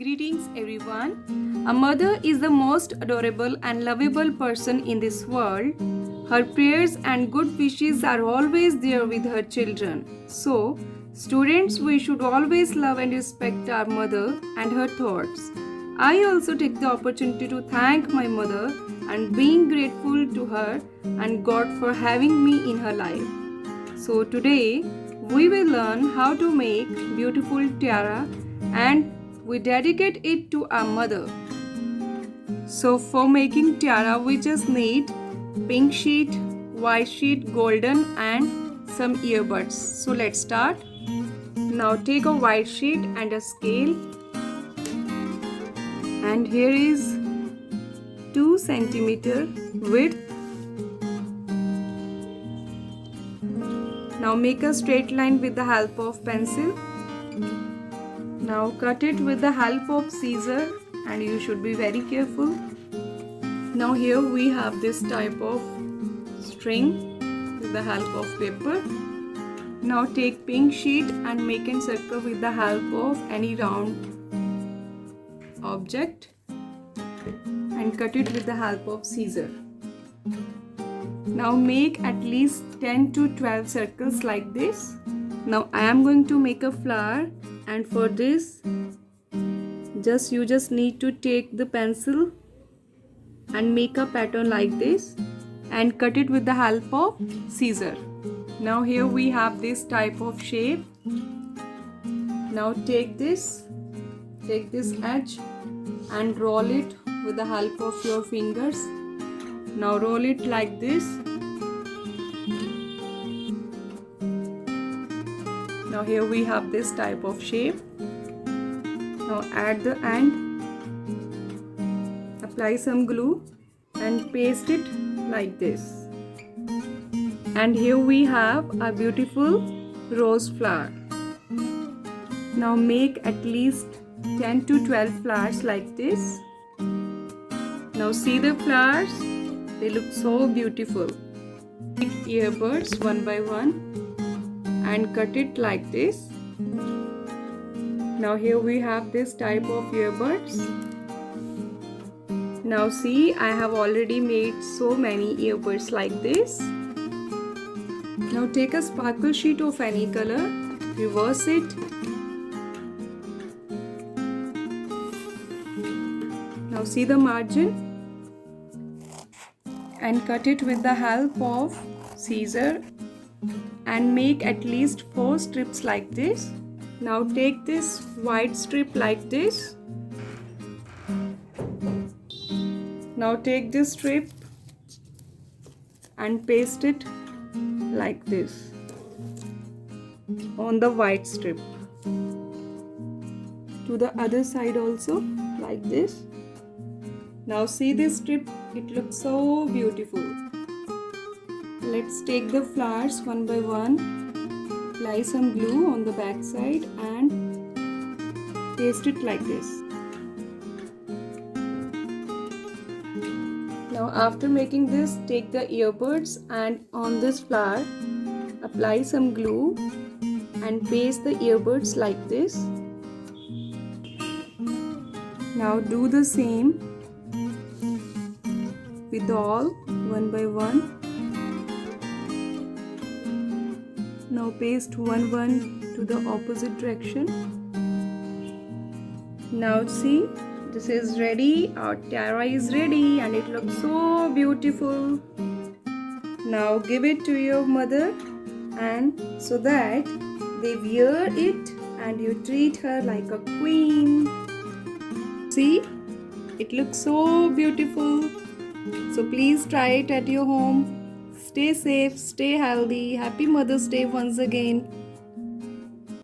Greetings everyone. A mother is the most adorable and lovable person in this world. Her prayers and good wishes are always there with her children. So, students, we should always love and respect our mother and her thoughts. I also take the opportunity to thank my mother and being grateful to her and God for having me in her life. So today we will learn how to make beautiful tiara and we dedicate it to our mother. So for making tiara we just need pink sheet, white sheet, golden and some earbuds. So let's start. Now take a white sheet and a scale, and here is 2 centimeter width. Now make a straight line with the help of pencil. Now cut it with the help of scissor, and you should be very careful. Now here we have this type of string with the help of paper. Now take pink sheet and make a circle with the help of any round object and cut it with the help of scissor. Now make at least 10 to 12 circles like this. Now I am going to make a flower, and for this you just need to take the pencil and make a pattern like this and cut it with the help of scissor. Now here we have this type of shape. Now take this edge and roll it with the help of your fingers. Now roll it like this. Now here we have this type of shape. Now at the end, apply some glue and paste it like this. And here we have a beautiful rose flower. Now make at least 10 to 12 flowers like this. Now see the flowers, they look so beautiful. Take earbuds one by one and cut it like this. Now here we have this type of earbuds. Now see, I have already made so many earbuds like this. Now take a sparkle sheet of any color, reverse it. Now see the margin and cut it with the help of scissor and make at least 4 strips like this. Now take this white strip like this. Now take this strip and paste it like this on the white strip. To the other side also like this. Now see this strip, it looks so beautiful. Let's take the flowers one by one, apply some glue on the back side and paste it like this. Now after making this, take the earbuds and on this flower, apply some glue and paste the earbuds like this. Now do the same with all one by one. Now paste one to the opposite direction. Now see, this is ready. Our tiara is ready and it looks so beautiful. Now give it to your mother and so that they wear it and you treat her like a queen. See, it looks so beautiful. So please try it at your home. Stay safe, stay healthy. Happy Mother's Day once again.